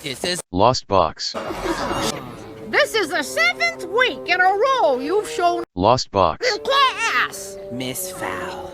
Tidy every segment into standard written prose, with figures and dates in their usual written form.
This is Lost Box. This is the 7th week in a row you've shown Lost Box. class. Miss Fowl.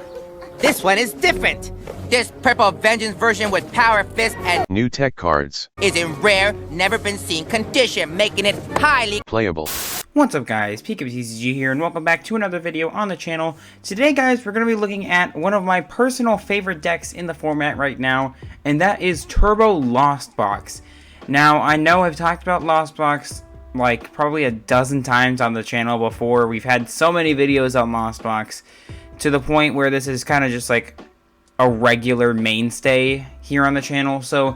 This one is different. This purple vengeance version with power fist and New tech cards. is in rare, never been seen condition, making it highly Playable. What's up guys, PTCGL here and welcome back to another video on the channel. Today guys, we're going to be looking at one of my personal favorite decks in the format right now, and that is Turbo Lost Box. Now, I know I've talked about Lost Box like probably a dozen times on the channel before. We've had so many videos on Lost Box to the point where this is kind of just like a regular mainstay here on the channel. So,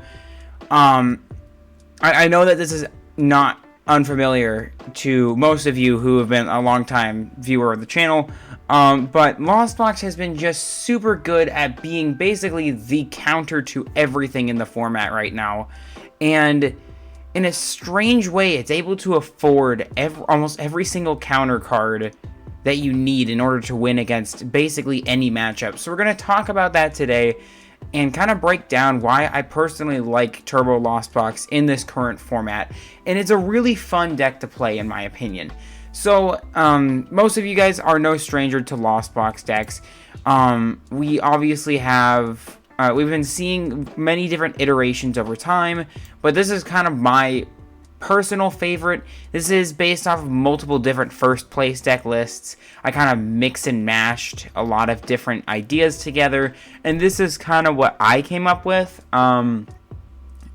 I know that this is not unfamiliar to most of you who have been a long time viewer of the channel, but Lost Box has been just super good at being basically the counter to everything in the format right now, and in a strange way it's able to afford almost every single counter card that you need in order to win against basically any matchup. So we're going to talk about that today and kind of break down why I personally like Turbo Lost Box in this current format. And it's a really fun deck to play in my opinion. So, most of you guys are no stranger to Lost Box decks. We obviously have, we've been seeing many different iterations over time, but this is kind of my personal favorite. This is based off of multiple different first place deck lists. I kind of mix and mashed a lot of different ideas together, and this is kind of what I came up with.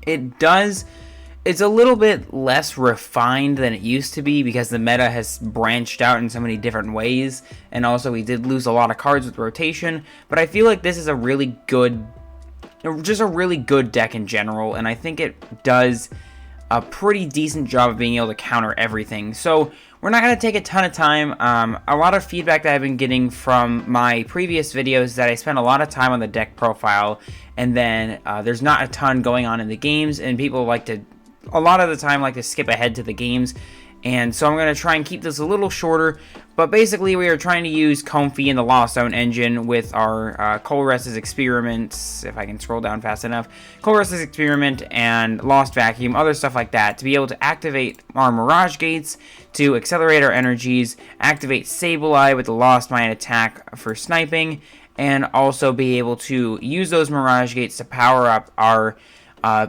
It's a little bit less refined than it used to be because the meta has branched out in so many different ways, and also we did lose a lot of cards with rotation, but I feel like this is a really good deck in general, and I think it does a pretty decent job of being able to counter everything. So we're not going to take a ton of time. A lot of feedback that I've been getting from my previous videos that I spent a lot of time on the deck profile, and then there's not a ton going on in the games, and people a lot of the time like to skip ahead to the games. And so I'm going to try and keep this a little shorter, but basically we are trying to use Comfey in the Lost Zone engine with our Colress's Experiment, if I can scroll down fast enough, Colress's Experiment and Lost Vacuum, other stuff like that, to be able to activate our Mirage Gates, to accelerate our energies, activate Sableye with the Lost Mine attack for sniping, and also be able to use those Mirage Gates to power up our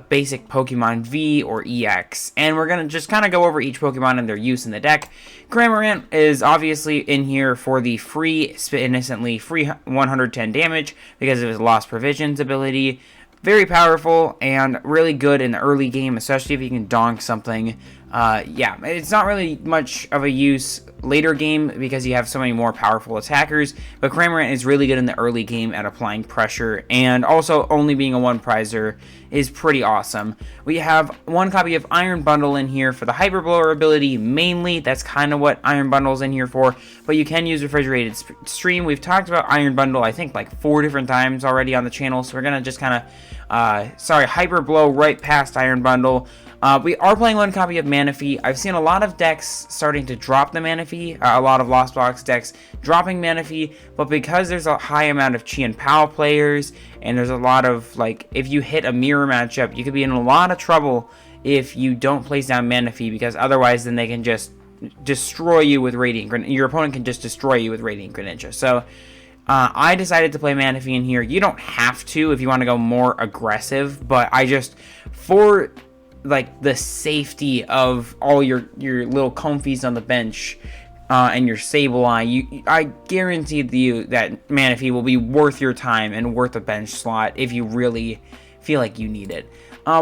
basic Pokemon V or EX. And we're going to just kind of go over each Pokemon and their use in the deck. Cramorant is obviously in here for the free, Spit Innocently, free 110 damage because of his Lost Provisions ability. Very powerful and really good in the early game, especially if you can donk something. Yeah, it's not really much of a use later game because you have so many more powerful attackers, but Cramorant is really good in the early game at applying pressure, and also only being a one prizer is pretty awesome. We have one copy of Iron Bundle in here for the Hyper Blower ability mainly. That's kind of what Iron Bundle's in here for, but you can use Refrigerated Stream. We've talked about Iron Bundle I think like 4 different times already on the channel, so we're gonna just kind of Hyper Blow right past Iron Bundle. We are playing one copy of Manaphy. I've seen a lot of decks starting to drop the Manaphy, a lot of Lost Box decks dropping Manaphy, but because there's a high amount of Chi and Pow players, and there's a lot of, like, if you hit a mirror matchup, you could be in a lot of trouble if you don't place down Manaphy, because otherwise then they can just destroy you with Radiant Greninja. Your opponent can just destroy you with Radiant Greninja. So I decided to play Manaphy in here. You don't have to if you want to go more aggressive, but I just, for like the safety of all your little Comfeys on the bench and your Sableye, I guarantee you that Manaphy will be worth your time and worth a bench slot if you really feel like you need it.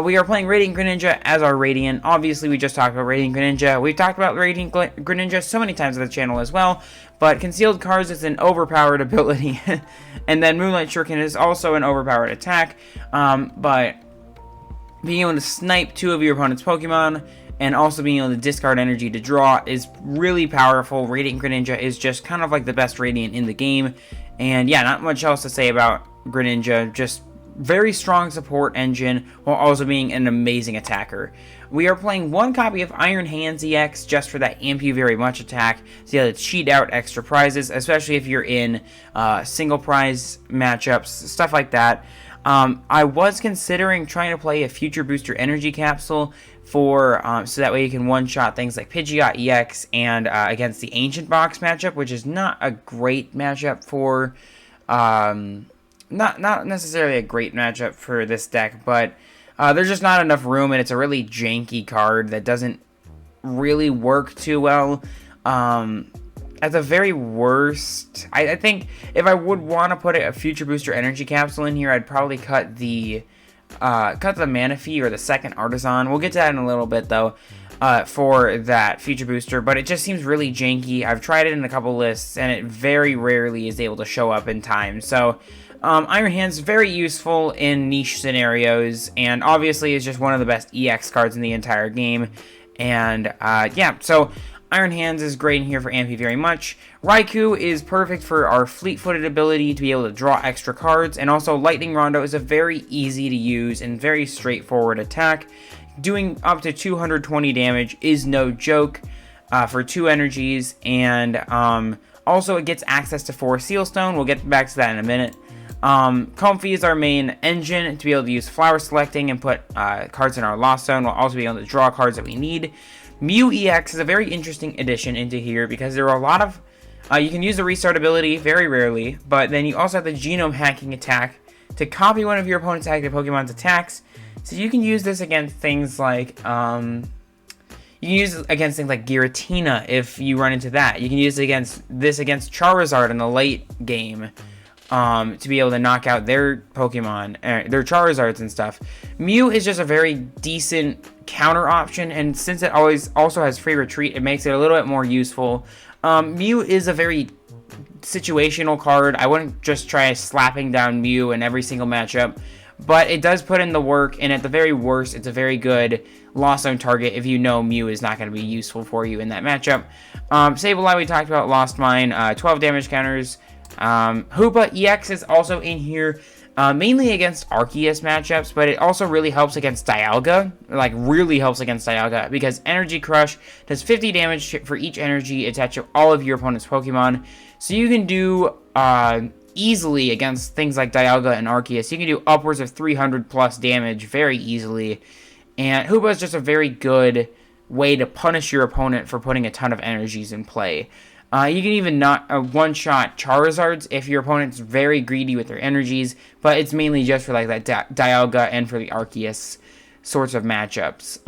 We are playing Radiant Greninja as our Radiant. Obviously, we just talked about Radiant Greninja. We've talked about Radiant Greninja so many times on the channel as well, but Concealed Cards is an overpowered ability, and then Moonlight Shuriken is also an overpowered attack, but being able to snipe 2 of your opponent's Pokemon and also being able to discard energy to draw is really powerful. Radiant Greninja is just kind of like the best Radiant in the game. And yeah, not much else to say about Greninja. Just very strong support engine while also being an amazing attacker. We are playing one copy of Iron Hands EX just for that Amp You Very Much attack, to be able to cheat out extra prizes, especially if you're in single prize matchups, stuff like that. I was considering trying to play a Future Booster Energy Capsule for so that way you can one-shot things like Pidgeot EX and against the Ancient Box matchup, which is not a great matchup for not necessarily a great matchup for this deck, but there's just not enough room, and it's a really janky card that doesn't really work too well. At the very worst, I think if I would want to put a Future Booster Energy Capsule in here, I'd probably cut the Manaphy or the second Artisan. We'll get to that in a little bit, though, for that Future Booster, but it just seems really janky. I've tried it in a couple lists, and it very rarely is able to show up in time. So, Iron Hand's very useful in niche scenarios, and obviously is just one of the best EX cards in the entire game. And, yeah, so Iron Hands is great in here for Ampy very much. Raikou is perfect for our fleet-footed ability to be able to draw extra cards, and also Lightning Rondo is a very easy to use and very straightforward attack. Doing up to 220 damage is no joke for 2 energies, and also it gets access to 4 Sealstone. We'll get back to that in a minute. Comfey is our main engine to be able to use flower selecting and put cards in our Lost Zone. We'll also be able to draw cards that we need. Mew EX is a very interesting addition into here because there are a lot of... you can use the restart ability very rarely, but then you also have the genome hacking attack to copy one of your opponent's active Pokemon's attacks. So you can use this against things like... you can use it against things like Giratina if you run into that. You can use it against Charizard in the late game. To be able to knock out their Pokemon, their Charizards and stuff. Mew is just a very decent counter option, and since it also has free retreat, it makes it a little bit more useful. Mew is a very situational card. I wouldn't just try slapping down Mew in every single matchup, but it does put in the work, and at the very worst, it's a very good Lost Zone target if you know Mew is not going to be useful for you in that matchup. Sableye, we talked about, Lost Mine, 12 damage counters. Hoopa EX is also in here, mainly against Arceus matchups, but it also really helps against Dialga, because Energy Crush does 50 damage for each energy attached to all of your opponent's Pokemon, so you can do, easily against things like Dialga and Arceus. You can do upwards of 300 plus damage very easily, and Hoopa is just a very good way to punish your opponent for putting a ton of energies in play. You can even not one-shot Charizards if your opponent's very greedy with their energies, but it's mainly just for like that Dialga and for the Arceus sorts of matchups.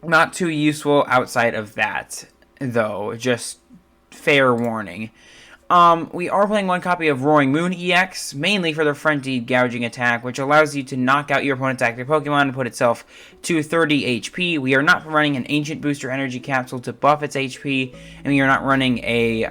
Not too useful outside of that, though, just fair warning. We are playing one copy of Roaring Moon EX, mainly for the Frenzied Gouging attack, which allows you to knock out your opponent's active Pokemon and put itself to 30 HP. We are not running an Ancient Booster Energy Capsule to buff its HP, and we are not running a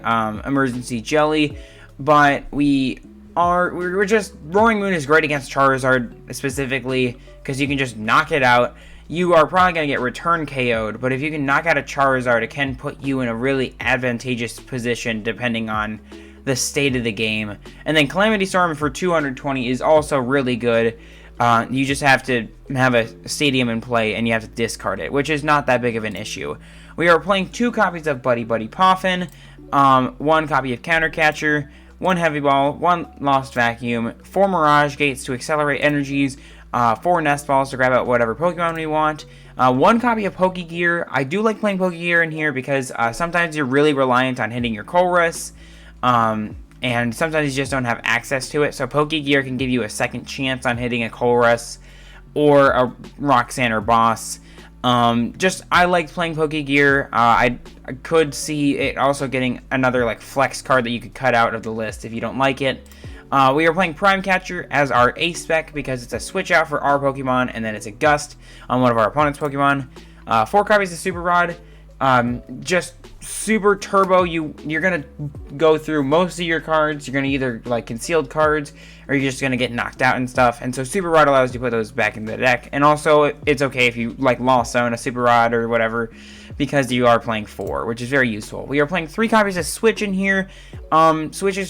Emergency Jelly, but we're just... Roaring Moon is great against Charizard, specifically, because you can just knock it out. You are probably going to get return KO'd, but if you can knock out a Charizard, it can put you in a really advantageous position depending on the state of the game. And then Calamity Storm for 220 is also really good. You just have to have a stadium in play and you have to discard it, which is not that big of an issue. We are playing 2 copies of Buddy-Buddy Poffin, 1 copy of Counter Catcher, 1 Heavy Ball, 1 Lost Vacuum, 4 Mirage Gates to accelerate energies, 4 Nest Balls to grab out whatever Pokemon we want, 1 copy of Pokegear. I do like playing Pokegear in here because sometimes you're really reliant on hitting your Colress, and sometimes you just don't have access to it, so Pokegear can give you a second chance on hitting a Colress or a Roxanne or Boss. I like playing Pokegear. I could see it also getting another like flex card that you could cut out of the list if you don't like it. We are playing Prime Catcher as our ace spec because it's a switch out for our Pokemon, and then it's a Gust on one of our opponent's Pokemon. 4 copies of Super Rod. Just super turbo. You're gonna go through most of your cards. You're gonna either like concealed cards, or you're just gonna get knocked out and stuff. And so Super Rod allows you to put those back in the deck. And also, it's okay if you like Lost Zone a Super Rod or whatever, because you are playing 4, which is very useful. We are playing 3 copies of Switch in here. Switch is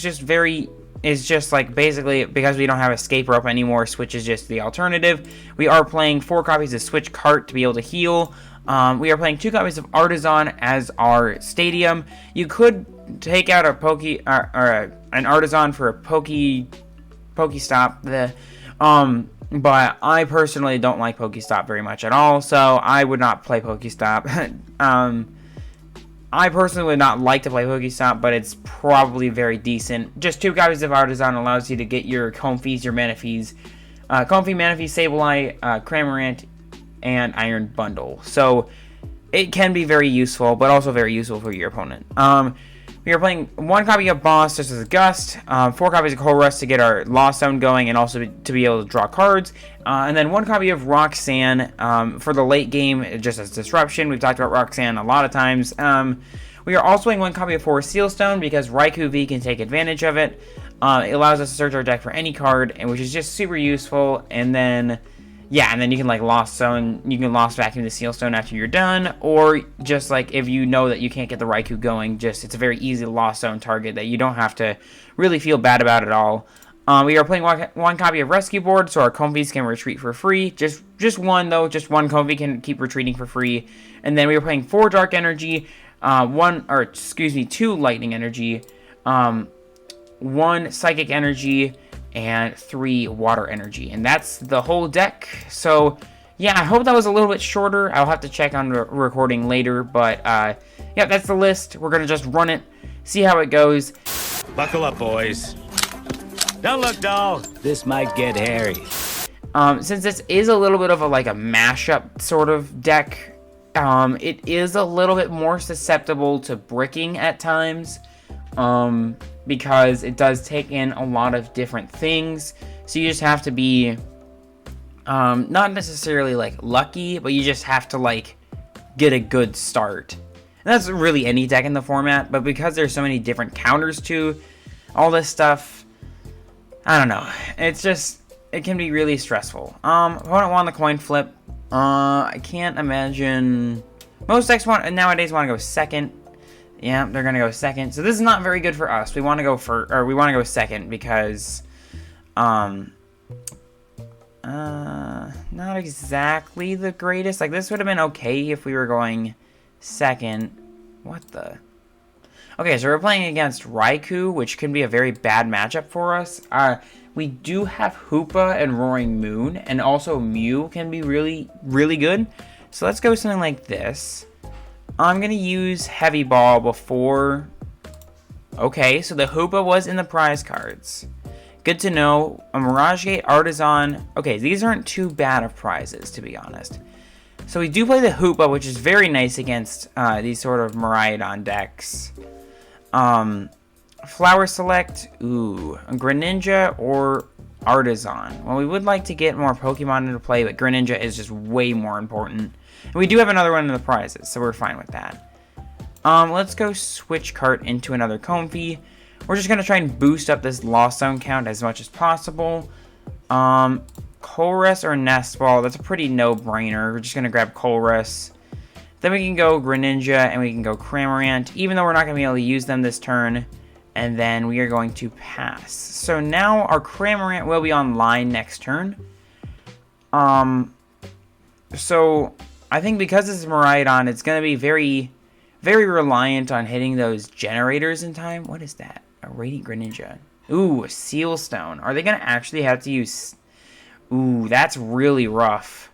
just like basically because we don't have Escape Rope anymore, Switch is just the alternative. We are playing 4 copies of Switch Cart to be able to heal. We are playing 2 copies of Artisan as our stadium. You could take out a an Artisan for a Pokestop. The But I personally don't like Pokestop very much at all, so I would not play Pokestop. I personally would not like to play Pokestop, but it's probably very decent. Just 2 copies of Artisan allows you to get your Comfeys, your Manaphy's, Comfey, Manaphy, Sableye, Cramorant, and Iron Bundle. So it can be very useful, but also very useful for your opponent. We are playing 1 copy of Boss just as a Gust, 4 copies of Colress to get our Lost Zone going and also to be able to draw cards, and then 1 copy of Roxanne for the late game just as Disruption. We've talked about Roxanne a lot of times. We are also playing 1 copy of Forest Sealstone because Raikou V can take advantage of it. It allows us to search our deck for any card, and which is just super useful. And then, yeah, and then you can like Lost Zone, you can Lost Vacuum the Sealstone after you're done, or just like if you know that you can't get the Raikou going, just it's a very easy Lost Zone target that you don't have to really feel bad about at all. We are playing 1 copy of Rescue Board, so our Comfeys can retreat for free. Just 1 though, just 1 Comfey can keep retreating for free. And then we are playing 4 Dark Energy, 2 Lightning Energy, 1 Psychic Energy, and 3 Water Energy. And that's the whole deck. So, yeah, I hope that was a little bit shorter. I'll have to check on the recording later. But, yeah, that's the list. We're going to just run it, see how it goes. Buckle up, boys. Don't look dull. This might get hairy. Since this is a little bit of a mashup sort of deck, it is a little bit more susceptible to bricking at times, because it does take in a lot of different things. So you just have to be, not necessarily lucky, but you just have to get a good start. And that's really any deck in the format, but because there's so many different counters to all this stuff, I don't know. It's just, it can be really stressful. Opponent won the coin flip. I can't imagine. Most decks nowadays want to go second. Yeah, they're gonna go second. So this is not very good for us. We want to go go second because, not exactly the greatest. This would have been okay if we were going second. What the? Okay, so we're playing against Raikou, which can be a very bad matchup for us. We do have Hoopa and Roaring Moon, and also Mew can be really, really good. So let's go something like this. I'm going to use Heavy Ball before... Okay, so the Hoopa was in the prize cards. Good to know. A Mirage Gate, Artisan... Okay, these aren't too bad of prizes, to be honest. So we do play the Hoopa, which is very nice against these sort of Miraidon decks. Flower Select, ooh, Greninja or Artisan. Well, we would like to get more Pokemon into play, but Greninja is just way more important. And we do have another one in the prizes, so we're fine with that. Let's go switch cart into another Comfey. We're just going to try and boost up this Lost Zone count as much as possible. Colress or Nest Ball, that's a pretty no-brainer. We're just going to grab Colress. Then we can go Greninja and we can go Cramorant, even though we're not going to be able to use them this turn. And then we are going to pass. So now our Cramorant will be online next turn. So I think because this is Miraidon, it's going to be very, very reliant on hitting those generators in time. What is that? A Radiant Greninja. Ooh, a Sealstone. Are they going to actually have to use... Ooh, that's really rough.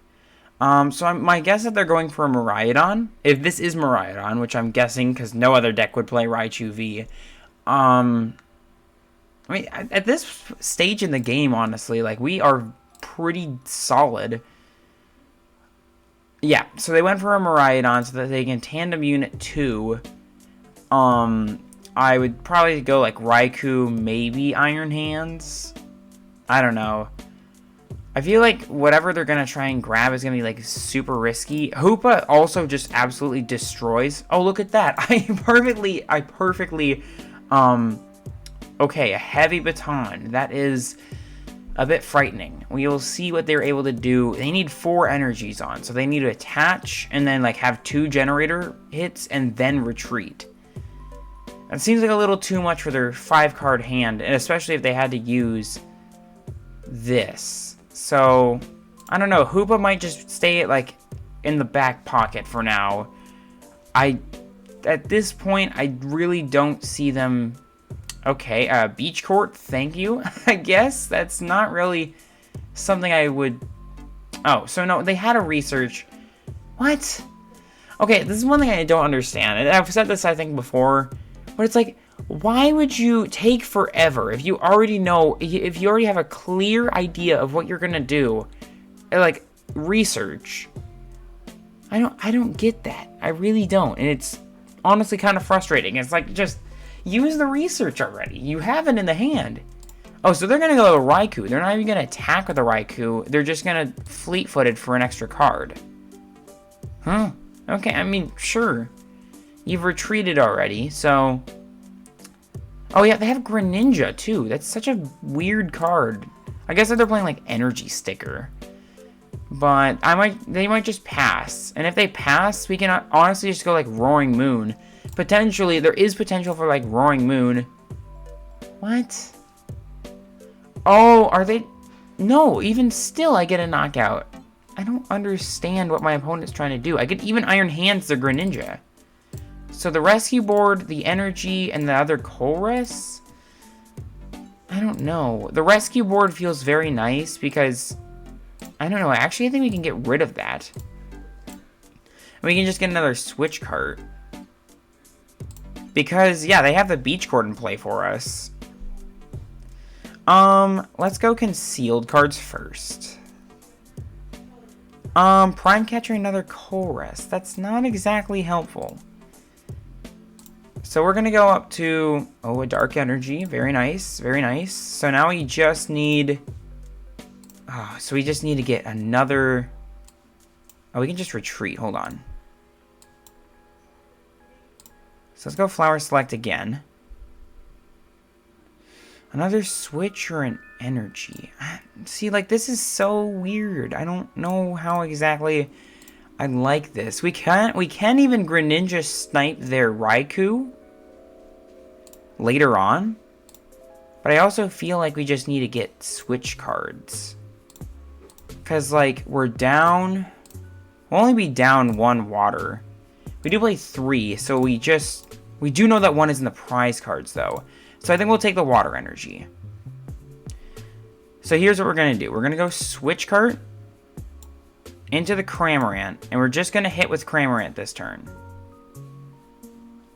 So my guess that they're going for a Miraidon. If this is Miraidon, which I'm guessing because no other deck would play Raikou V. I mean, at this stage in the game, honestly, we are pretty solid. Yeah, so they went for a Miraidon so that they can tandem unit 2. I would probably go Raikou, maybe Iron Hands. I don't know. I feel like whatever they're going to try and grab is going to be super risky. Hoopa also just absolutely destroys. Oh, look at that. I perfectly, okay, a Heavy Baton. That is a bit frightening. We will see what they're able to do. They need 4 energies on, so they need to attach and then have 2 generator hits and then retreat. That seems like a little too much for their 5-card hand, and especially if they had to use this. So, I don't know. Hoopa might just stay in the back pocket for now. At this point, I really don't see them... Okay, Beach Court, thank you. I guess that's not really something I would... Oh, so no, they had a research... What? Okay, this is one thing I don't understand. And I've said this, I think, before. But it's like, why would you take forever if you already know, if you already have a clear idea of what you're going to do? Like, research. I don't get that. I really don't. And it's honestly kind of frustrating. It's like, just use the research already. You have it in the hand. Oh, so they're going to go to Raikou. They're not even going to attack with a Raikou. They're just going to fleet-footed for an extra card. Huh. Okay, I mean, sure. You've retreated already, so... Oh yeah, they have Greninja, too. That's such a weird card. I guess that they're playing, like, Energy Sticker. But they might just pass. And if they pass, we can honestly just go, like, Roaring Moon. Potentially, there is potential for, like, Roaring Moon. What? Oh, are they... No, even still, I get a knockout. I don't understand what my opponent's trying to do. I could even Iron Hands the Greninja. So the Rescue Board, the Energy, and the other Colress? I don't know. The Rescue Board feels very nice because... I don't know. Actually, I think we can get rid of that. We can just get another Switch cart. Because, yeah, they have the Beach Court in play for us. Let's go Concealed cards first. Prime Catcher, another Colress. That's not exactly helpful. So we're going to go up to, oh, a Dark Energy. Very nice, very nice. So now we just need, so we just need to get another, we can just retreat. Hold on. So let's go Flower Select again. Another Switch or an Energy. See, like, this is so weird. I don't know how exactly I like this. We can even Greninja snipe their Raikou later on. But I also feel like we just need to get Switch cards. Because, like, we're down... We'll only be down 1 water. We do play 3, so we do know that 1 is in the prize cards, though. So I think we'll take the Water Energy. So here's what we're going to do. We're going to go Switch Cart into the Cramorant, and we're just going to hit with Cramorant this turn.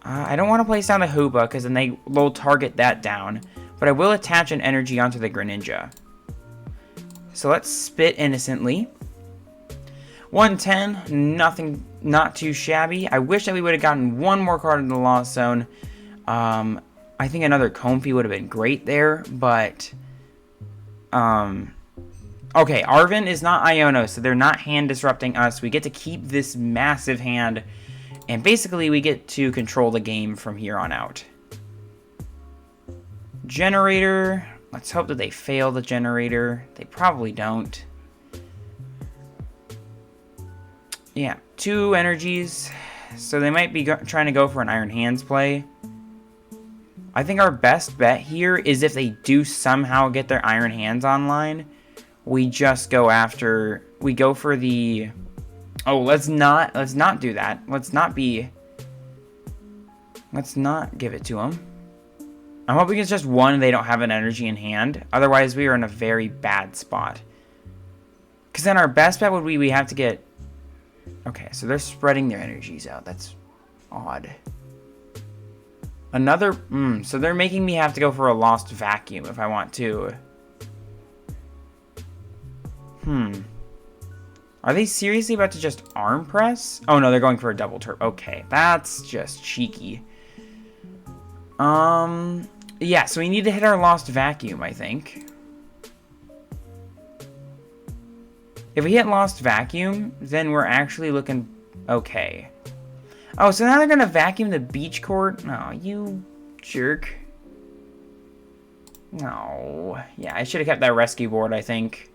I don't want to place down the Hoopa, because then they'll target that down. But I will attach an Energy onto the Greninja. So let's Spit Innocently. 110, nothing, not too shabby. I wish that we would have gotten 1 more card in the Lost Zone. I think another Comfey would have been great there, but... Okay, Arven is not Iono, so they're not hand disrupting us. We get to keep this massive hand, and basically we get to control the game from here on out. Generator. Let's hope that they fail the generator. They probably don't. Yeah, 2 energies. So they might be trying to go for an Iron Hands play. I think our best bet here is if they do somehow get their Iron Hands online, we just go after, we go for the, oh, let's not do that. Let's not give it to them. I'm hoping it's just 1 they don't have an energy in hand. Otherwise, we are in a very bad spot. Because then our best bet would be we have to get, okay, so they're spreading their energies out. That's odd. Another, so they're making me have to go for a Lost Vacuum if I want to. Are they seriously about to just Arm Press? Oh no, they're going for a Double Turp. Okay, that's just cheeky. Yeah, so we need to hit our Lost Vacuum, I think. If we hit Lost Vacuum, then we're actually looking okay. Oh, so now they're going to vacuum the Beach Court? Oh, you jerk. No. Yeah, I should have kept that Rescue Board, I think.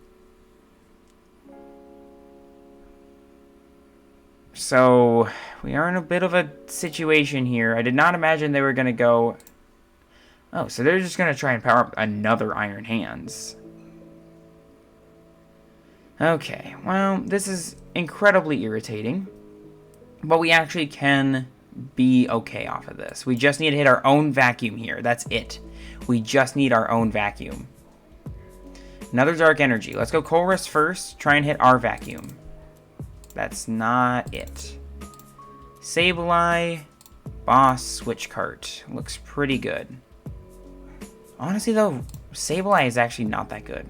So, we are in a bit of a situation here. I did not imagine they were going to go... Oh, so they're just going to try and power up another Iron Hands. Okay, well, this is incredibly irritating. But we actually can be okay off of this. We just need to hit our own vacuum here. That's it. We just need our own vacuum. Another Dark Energy. Let's go Colress first. Try and hit our Vacuum. That's not it. Sableye. Boss. Switch cart. Looks pretty good. Honestly, though, Sableye is actually not that good.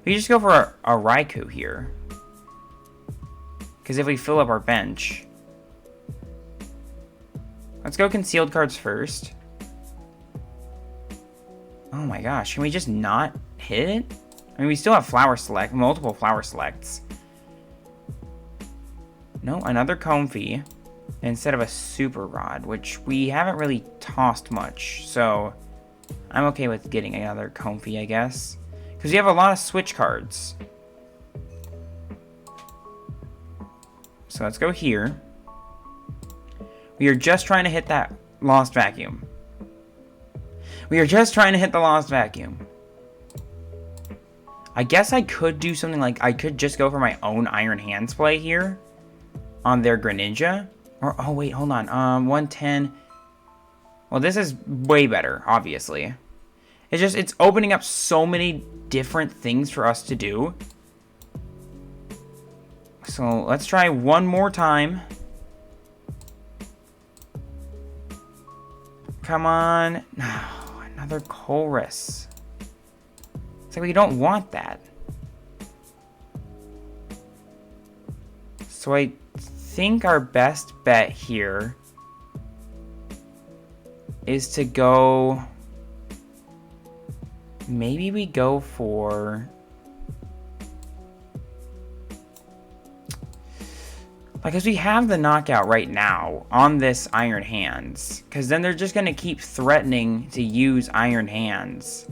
We just go for a Raikou here. Because if we fill up our bench... Let's go concealed cards first. Oh my gosh, can we just not hit it? I mean, we still have Flower Select, multiple Flower Selects. No, another Comfey instead of a Super Rod, which we haven't really tossed much. So, I'm okay with getting another Comfey, I guess. Because we have a lot of switch cards. So let's go here. We are just trying to hit that Lost Vacuum. We are just trying to hit the Lost Vacuum. I guess I could do something like, I could just go for my own Iron Hands play here. On their Greninja. Or, oh wait, hold on. 110. Well, this is way better, obviously. It's opening up so many different things for us to do. So let's try one more time. Come on. No, another Colress. It's like we don't want that. So I think our best bet here is to go... Maybe we go for... Because we have the knockout right now on this Iron Hands. Because then they're just going to keep threatening to use Iron Hands.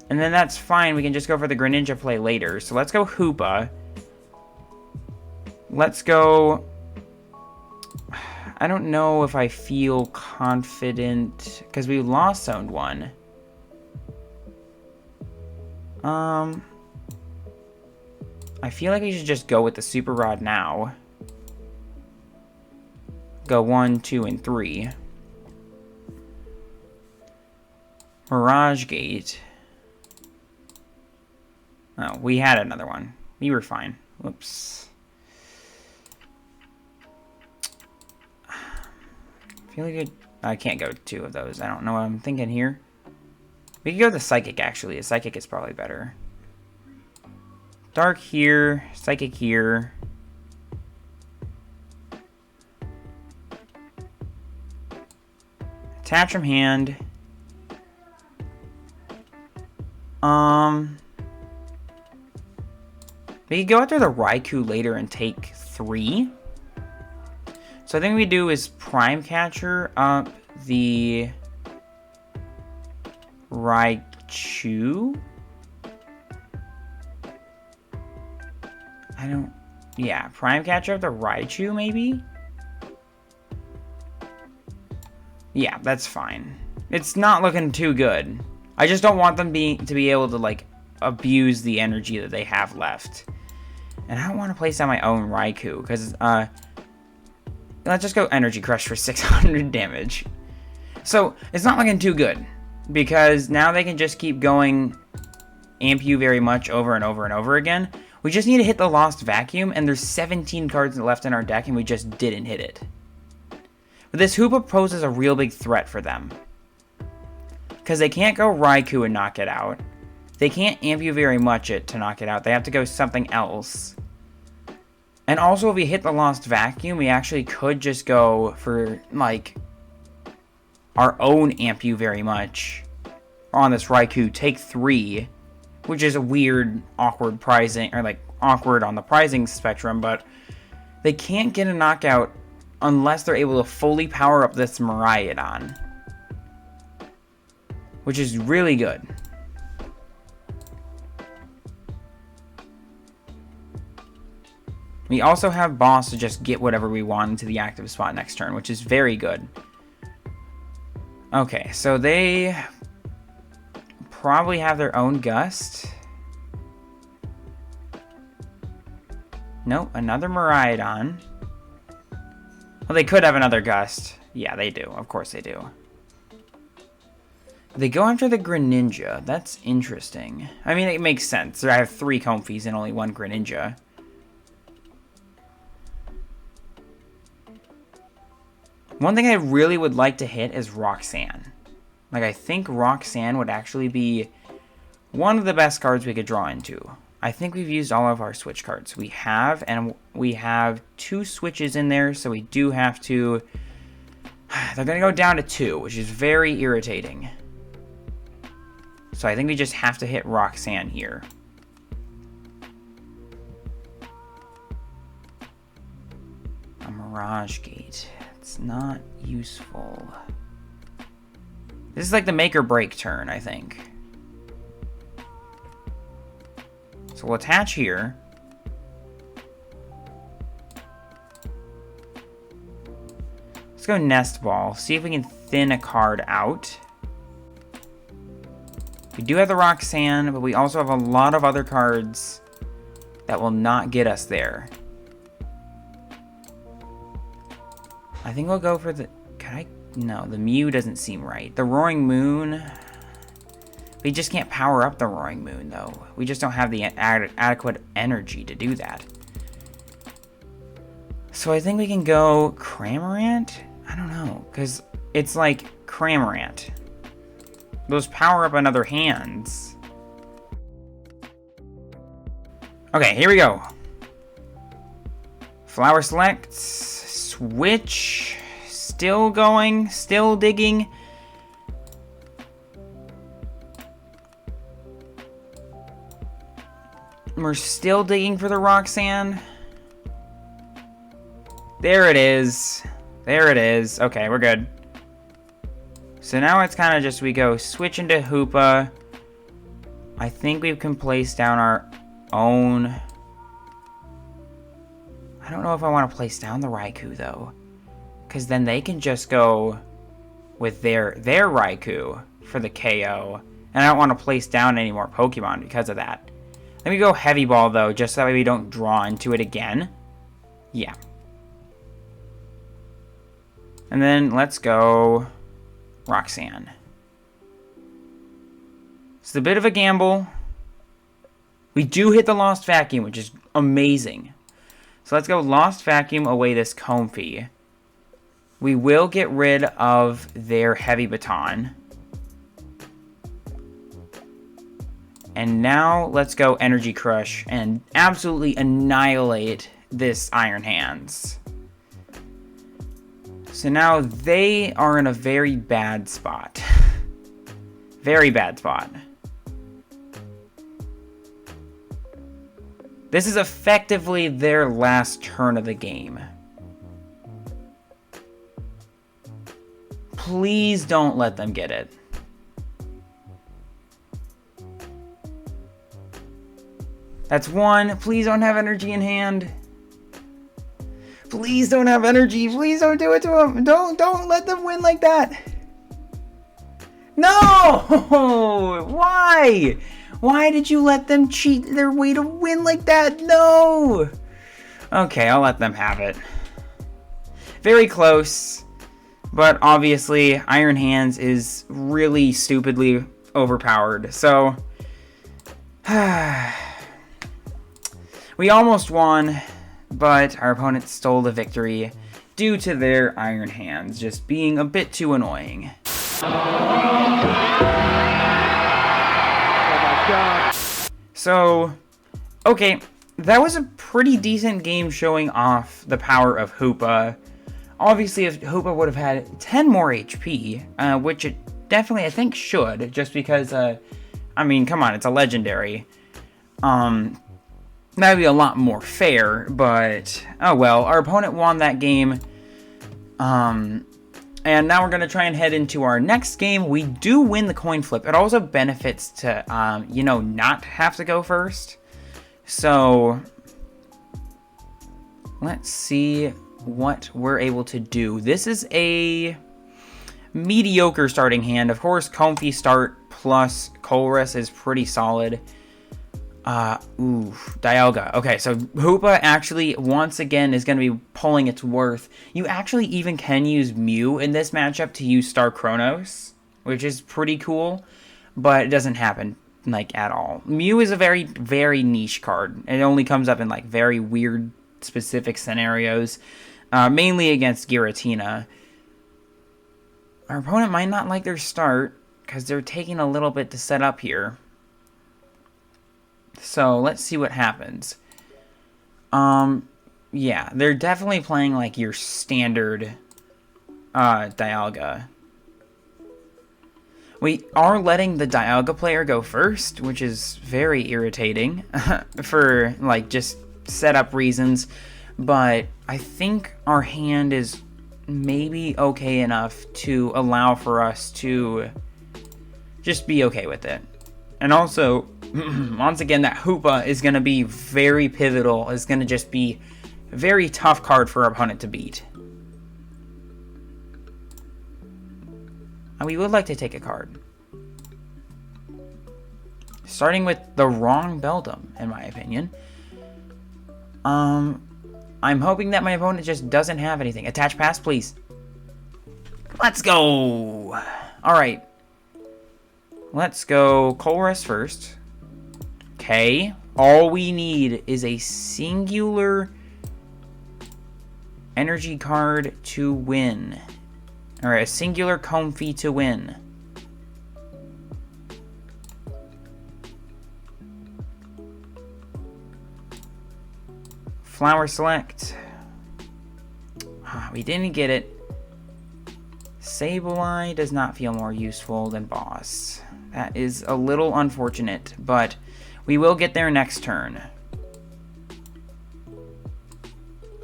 And then that's fine. We can just go for the Greninja play later. So let's go Hoopa. Let's go... I don't know if I feel confident. Because we lost zoned one. I feel like we should just go with the Super Rod now. Go 1, 2, and 3. Mirage Gate. Oh, we had another one. We were fine. Whoops. I feel like I can't go 2 of those. I don't know what I'm thinking here. We could go with the Psychic, actually. The Psychic is probably better. Dark here. Psychic here. Attach from hand. We could go after the Raikou later and take 3. So I think we do is Prime Catcher up the Raichu. Yeah, Prime Catcher up the Raichu maybe? Yeah, that's fine. It's not looking too good. I just don't want them to be able to, like, abuse the energy that they have left. And I don't want to place down my own Raikou, because, let's just go Energy Crush for 600 damage. So, it's not looking too good, because now they can just keep going Amp You very much over and over and over again. We just need to hit the Lost Vacuum, and there's 17 cards left in our deck, and we just didn't hit it. But this Hoopa poses a real big threat for them. Because they can't go Raikou and knock it out. They can't Amp You very much to knock it out. They have to go something else. And also, if we hit the Lost Vacuum, we actually could just go for, like, our own Amp You very much on this Raikou. Take 3, which is a weird, awkward pricing, or, like, awkward on the pricing spectrum, but they can't get a knockout unless they're able to fully power up this Miraidon, which is really good. We also have Boss to just get whatever we want into the active spot next turn, which is very good. Okay, so they probably have their own Gust. Nope, another Miraidon. Well, they could have another Gust. Yeah, they do. Of course they do. They go after the Greninja. That's interesting. I mean, it makes sense. I have 3 Comfeys and only 1 Greninja. One thing I really would like to hit is Roxanne. Like, I think Roxanne would actually be one of the best cards we could draw into. I think we've used all of our switch cards. We have, and we have 2 switches in there, so we do have to... They're going to go down to 2, which is very irritating. So I think we just have to hit Roxanne here. A Mirage Gate. It's not useful. This is like the make or break turn, I think. So we'll attach here. Let's go Nest Ball. See if we can thin a card out. We do have the Roxanne, but we also have a lot of other cards that will not get us there. I think we'll go for the... No, the Mew doesn't seem right. The Roaring Moon... We just can't power up the Roaring Moon, though. We just don't have the adequate energy to do that. So I think we can go Cramorant? I don't know, because it's like Cramorant. Those power up on other hands. Okay, here we go. Flower Select. Switch. Still going. Still digging. We're still digging for the Roxanne. There it is. There it is. Okay, we're good. So now it's kind of just we go switch into Hoopa. I think we can place down our own... I don't know if I want to place down the Raikou, though. Because then they can just go with their Raikou for the KO. And I don't want to place down any more Pokemon because of that. Let me go Heavy Ball, though, just so that way we don't draw into it again. Yeah. And then let's go Roxanne. It's a bit of a gamble. We do hit the Lost Vacuum, which is amazing. So let's go Lost Vacuum away this Comfey. We will get rid of their Heavy Baton. And now let's go Energy Crush and absolutely annihilate this Iron Hands. So now they are in a very bad spot. Very bad spot. This is effectively their last turn of the game. Please don't let them get it. That's 1. Please don't have energy in hand. Please don't have energy. Please don't do it to them. Don't let them win like that. No! Why? Why did you let them cheat their way to win like that? No! Okay, I'll let them have it. Very close. But obviously, Iron Hands is really stupidly overpowered. So, we almost won, but our opponent stole the victory due to their Iron Hands just being a bit too annoying. Oh my God. So, okay, that was a pretty decent game showing off the power of Hoopa. Obviously, if Hoopa would have had 10 more HP, which it definitely, I think, should, just because, I mean, come on, it's a legendary. That'd be a lot more fair, but, oh well, our opponent won that game. And now we're going to try and head into our next game. We do win the coin flip. It also benefits to, you know, not have to go first. So, let's see what we're able to do. This is a mediocre starting hand. Of course, Comfey start plus Colress is pretty solid. Dialga. Okay, so Hoopa actually, once again, is going to be pulling its worth. You actually even can use Mew in this matchup to use Star Chronos. which is pretty cool, but it doesn't happen, like, at all. Mew is a very, very niche card. It only comes up in, like, very weird, specific scenarios, mainly against Giratina. Our opponent might not like their start, because they're taking a little bit to set up here. So, let's see what happens. Yeah, they're definitely playing, like, your standard Dialga. We are letting the Dialga player go first, which is very irritating for, like, just setup reasons. But I think our hand is maybe okay enough to allow for us to just be okay with it. And also, once again, that Hoopa is going to be very pivotal. It's going to just be a very tough card for our opponent to beat. And we would like to take a card. Starting with the wrong Beldum, in my opinion. I'm hoping that my opponent just doesn't have anything. Attach pass, please. Let's go! Alright. Let's go Colress first. Okay. All we need is a singular energy card to win. Or a singular Comfey to win. Flower select. We didn't get it. Sableye does not feel more useful than Boss. That is a little unfortunate, but we will get there next turn.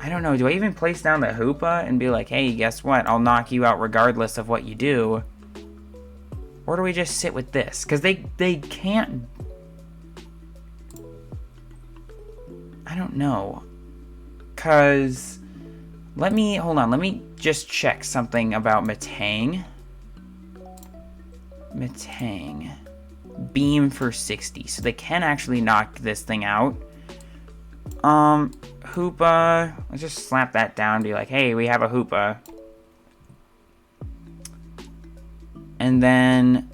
I don't know, do I even place down the Hoopa and be like, hey, guess what? I'll knock you out regardless of what you do. Or do we just sit with this? Because they can't... I don't know. Because... hold on, let me just check something about Metang. Metang. Beam for 60. So they can actually knock this thing out. Hoopa. Let's just slap that down and be like, hey, we have a Hoopa. And then...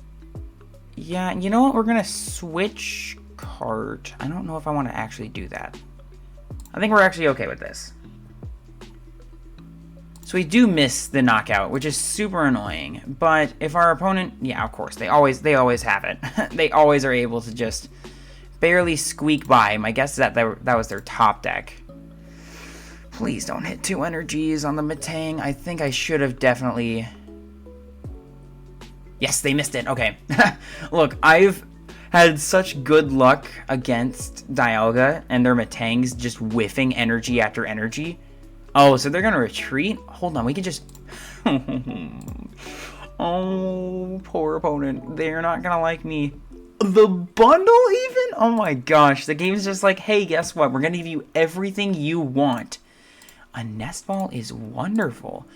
yeah, you know what? We're going to switch card. I don't know if I want to actually do that. I think we're actually okay with this. So we do miss the knockout, which is super annoying. But if our opponent... yeah, of course, they always have it. They always are able to just barely squeak by. My guess is that that was their top deck. Please don't hit 2 energies on the Metang. I think I should have definitely... yes, they missed it. Okay. Look, I've had such good luck against Dialga and their Metangs just whiffing energy after energy. Oh, so they're going to retreat? Hold on, we can just... oh, poor opponent. They're not going to like me. The bundle even? Oh my gosh, the game's just like, hey, guess what? We're going to give you everything you want. A nest ball is wonderful.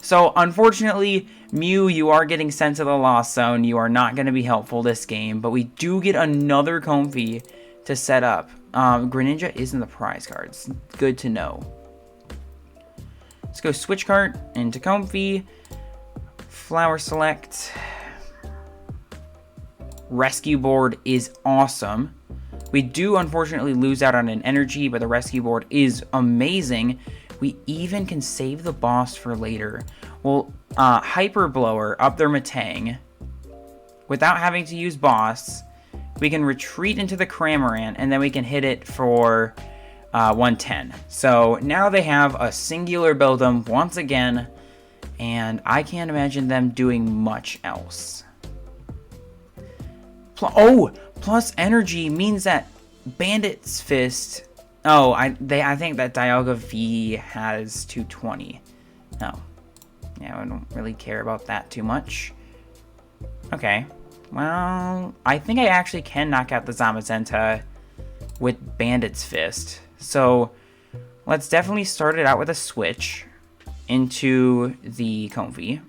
So, unfortunately, Mew, you are getting sent to the Lost Zone. You are not going to be helpful this game, but we do get another Comfey to set up. Greninja is in the prize cards. Good to know. Let's go switch cart into Comfey. Flower select. Rescue board is awesome. We do unfortunately lose out on an energy, but the rescue board is amazing. We even can save the boss for later. We'll Hyper Blower up their Metang. Without having to use boss, we can retreat into the Cramorant, and then we can hit it for 110. So now they have a singular Beldum once again, and I can't imagine them doing much else. Plus energy means that Bandit's Fist... oh, I think that Dialga V has 220. No. Yeah, I don't really care about that too much. Okay. Well, I think I actually can knock out the Zamazenta with Bandit's Fist. So, let's definitely start it out with a switch into the Comfey.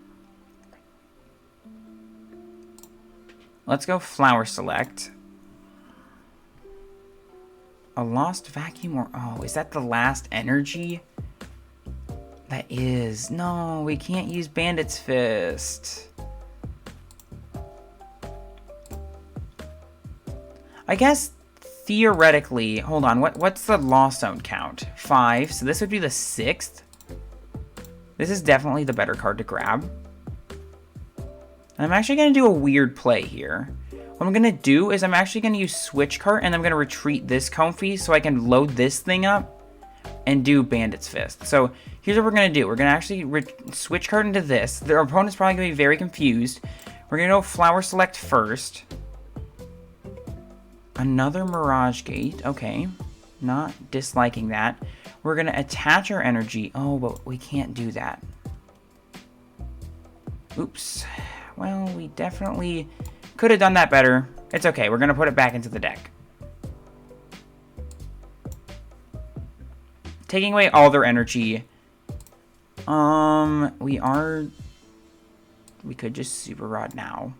Let's go Flower Select. A lost vacuum or... oh, is that the last energy? That is... no, we can't use Bandit's Fist. I guess theoretically, hold on, what's the Lost Zone count? 5, so this would be the 6th. This is definitely the better card to grab. I'm actually going to do a weird play here. What I'm going to do is I'm actually going to use Switch Cart, and I'm going to retreat this Comfey so I can load this thing up and do Bandit's Fist. So here's what we're going to do. We're going to actually Switch Cart into this. Their opponent's probably going to be very confused. We're going to go Flower Select first. Another Mirage Gate. Okay. Not disliking that. We're going to attach our energy. Oh, but we can't do that. Oops. Well, we definitely could have done that better. It's okay. We're going to put it back into the deck. Taking away all their energy. We could just Super Rod now.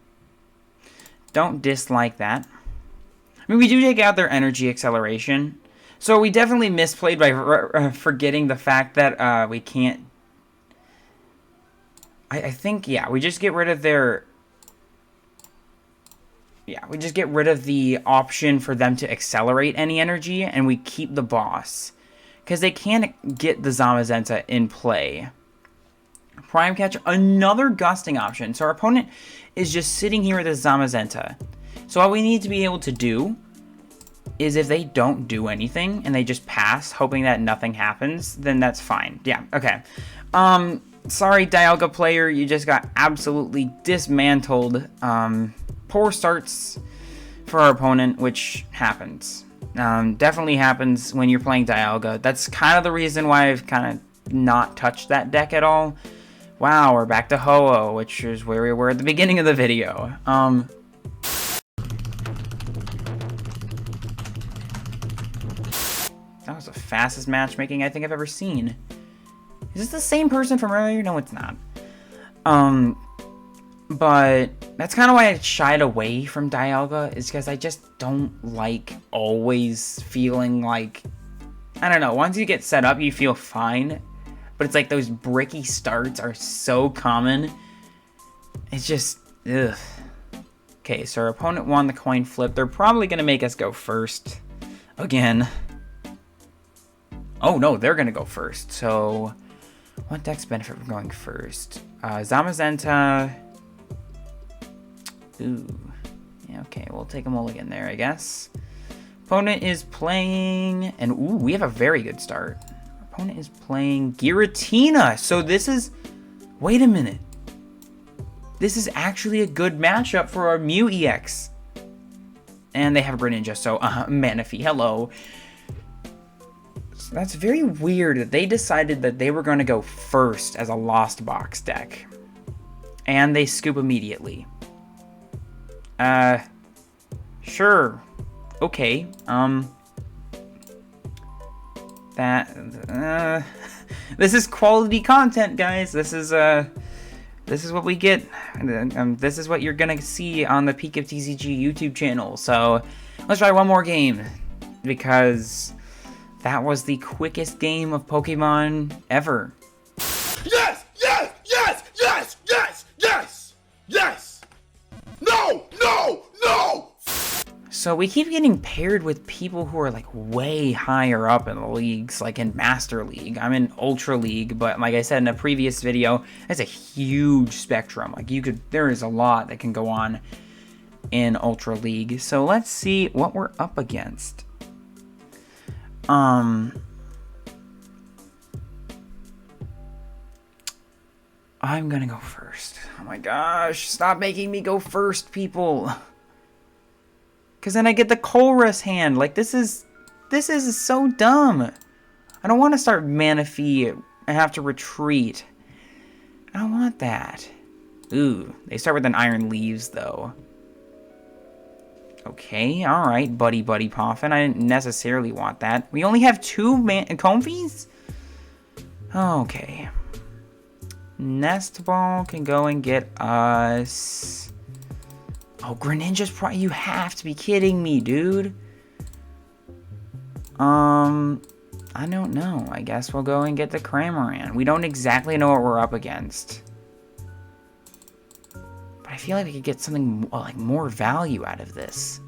Don't dislike that. I mean, we do take out their energy acceleration. So we definitely misplayed by forgetting the fact that we can't... I think, yeah, we just get rid of their... Yeah, we just get rid of the option for them to accelerate any energy, and we keep the boss. Because they can't get the Zamazenta in play. Prime Catch, another gusting option. So our opponent is just sitting here with a Zamazenta. So all we need to be able to do is if they don't do anything and they just pass, hoping that nothing happens, then that's fine. Yeah, okay. Sorry, Dialga player, you just got absolutely dismantled. Poor starts for our opponent, which happens. Definitely happens when you're playing Dialga. That's kind of the reason why I've kind of not touched that deck at all. Wow, we're back to Ho-Oh, which is where we were at the beginning of the video. That was the fastest matchmaking I think I've ever seen. Is this the same person from earlier? No, it's not. But that's kind of why I shied away from Dialga, is because I just don't like always feeling like... I don't know, once you get set up, you feel fine. But it's like those bricky starts are so common. It's just... ugh. Okay, so our opponent won the coin flip. They're probably going to make us go first. Again. Oh, no, they're going to go first. So, what decks benefit from going first? Zamazenta... Ooh. Yeah, okay, we'll take a mulligan there, I guess. Opponent is playing... And, ooh, we have a very good start. Opponent is playing Giratina. So this is... Wait a minute. This is actually a good matchup for our Mew EX. And they have Greninja, so, Manaphy, hello. So that's very weird that they decided that they were going to go first as a Lost Box deck. And they scoop immediately. Sure. Okay, this is quality content, guys. This is what we get. This is what you're gonna see on the Peak of TCG YouTube channel. So, let's try one more game, because that was the quickest game of Pokemon ever. Yes! Yes! Yes! Yes! Yes! Yes! Yes! No! No! No! So we keep getting paired with people who are like way higher up in the leagues, like in Master League. I'm in Ultra League, but like I said in a previous video, it's a huge spectrum. Like there is a lot that can go on in Ultra League. So let's see what we're up against. I'm gonna go first. Oh my gosh, stop making me go first, people. Because then I get the Colress hand. Like, this is so dumb. I don't want to start Manaphy and have to retreat. I don't want that. Ooh, they start with an Iron Leaves, though. Okay, alright, Buddy-Buddy Poffin. I didn't necessarily want that. We only have 2 Comfeys? Okay. Nest Ball can go and get us... Oh, Greninja's probably... You have to be kidding me, dude. I don't know. I guess we'll go and get the Cramorant. We don't exactly know what we're up against. But I feel like we could get something, like, more value out of this.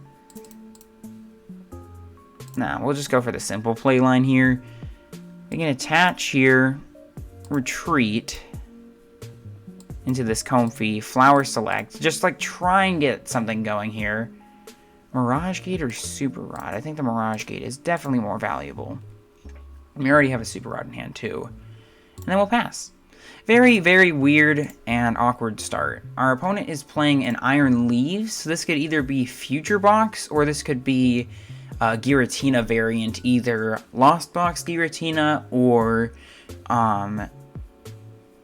Nah, we'll just go for the simple play line here. We can attach here, retreat into this Comfey, flower select. Just like try and get something going here. Mirage Gate or Super Rod? I think the Mirage Gate is definitely more valuable. We already have a Super Rod in hand too. And then we'll pass. Very, very weird and awkward start. Our opponent is playing an Iron Leaves, so this could either be Future Box or this could be Giratina variant, either Lost Box Giratina or Arceus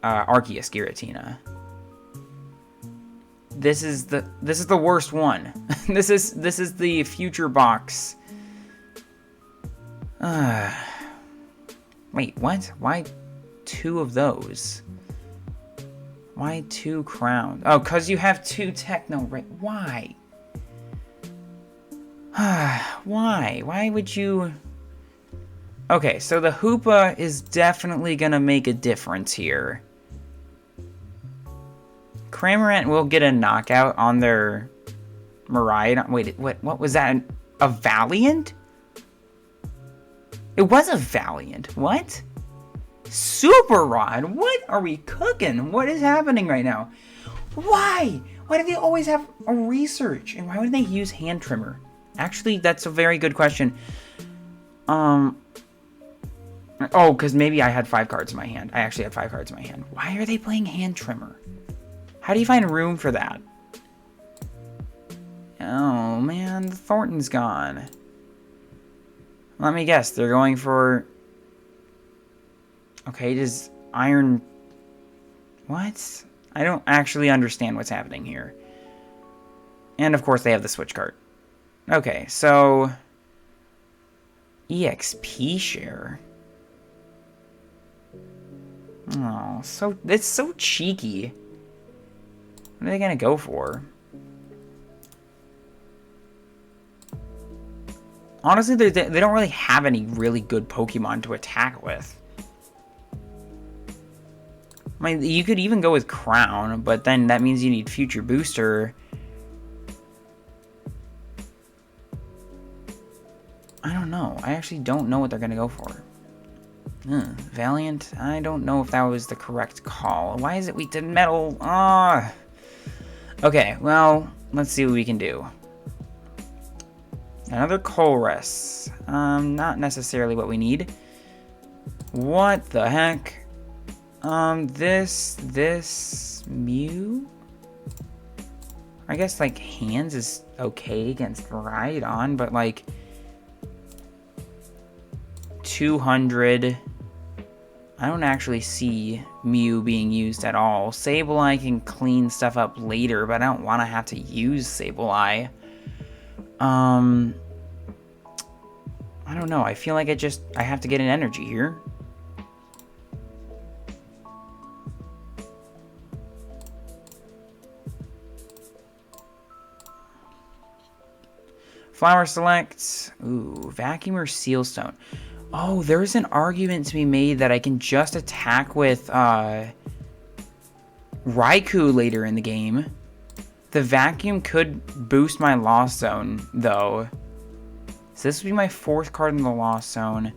Giratina. This is the worst one. this is the Future Box. Wait, what? Why 2 of those? Why 2 crowns? Oh, cause you have 2 Techno, right? Why? Why? Why would you... Okay, so the Hoopa is definitely gonna make a difference here. Cramorant will get a knockout on their Miraidon. Wait, what was that? A Valiant? It was a Valiant. What? Super Rod? What are we cooking? What is happening right now? Why? Why do they always have a research? And why would they use hand trimmer? Actually, that's a very good question. Oh, because maybe I had 5 cards in my hand. I actually had 5 cards in my hand. Why are they playing hand trimmer? How do you find room for that? Oh, man. Thornton's gone. Let me guess. They're going for... Okay, does Iron... What? I don't actually understand what's happening here. And, of course, they have the switch card. Okay, so... EXP share. Oh, it's so cheeky. What are they gonna go for? Honestly, they don't really have any really good Pokemon to attack with. I mean, you could even go with Crown, but then that means you need Future Booster. I don't know. I actually don't know what they're gonna go for. Valiant? I don't know if that was the correct call. Why is it weak to metal? Ah. Okay, well, let's see what we can do. Another Colress. Not necessarily what we need. What the heck? This Mew? I guess, like, hands is okay against Miraidon, but, like, 200... I don't actually see Mew being used at all. Sableye can clean stuff up later, but I don't want to have to use Sableye. I don't know. I feel like I have to get an energy here. Flower select. Ooh, vacuum or seal stone. Oh, there's an argument to be made that I can just attack with Raikou later in the game. The vacuum could boost my Lost Zone, though. So this would be my 4th card in the Lost Zone.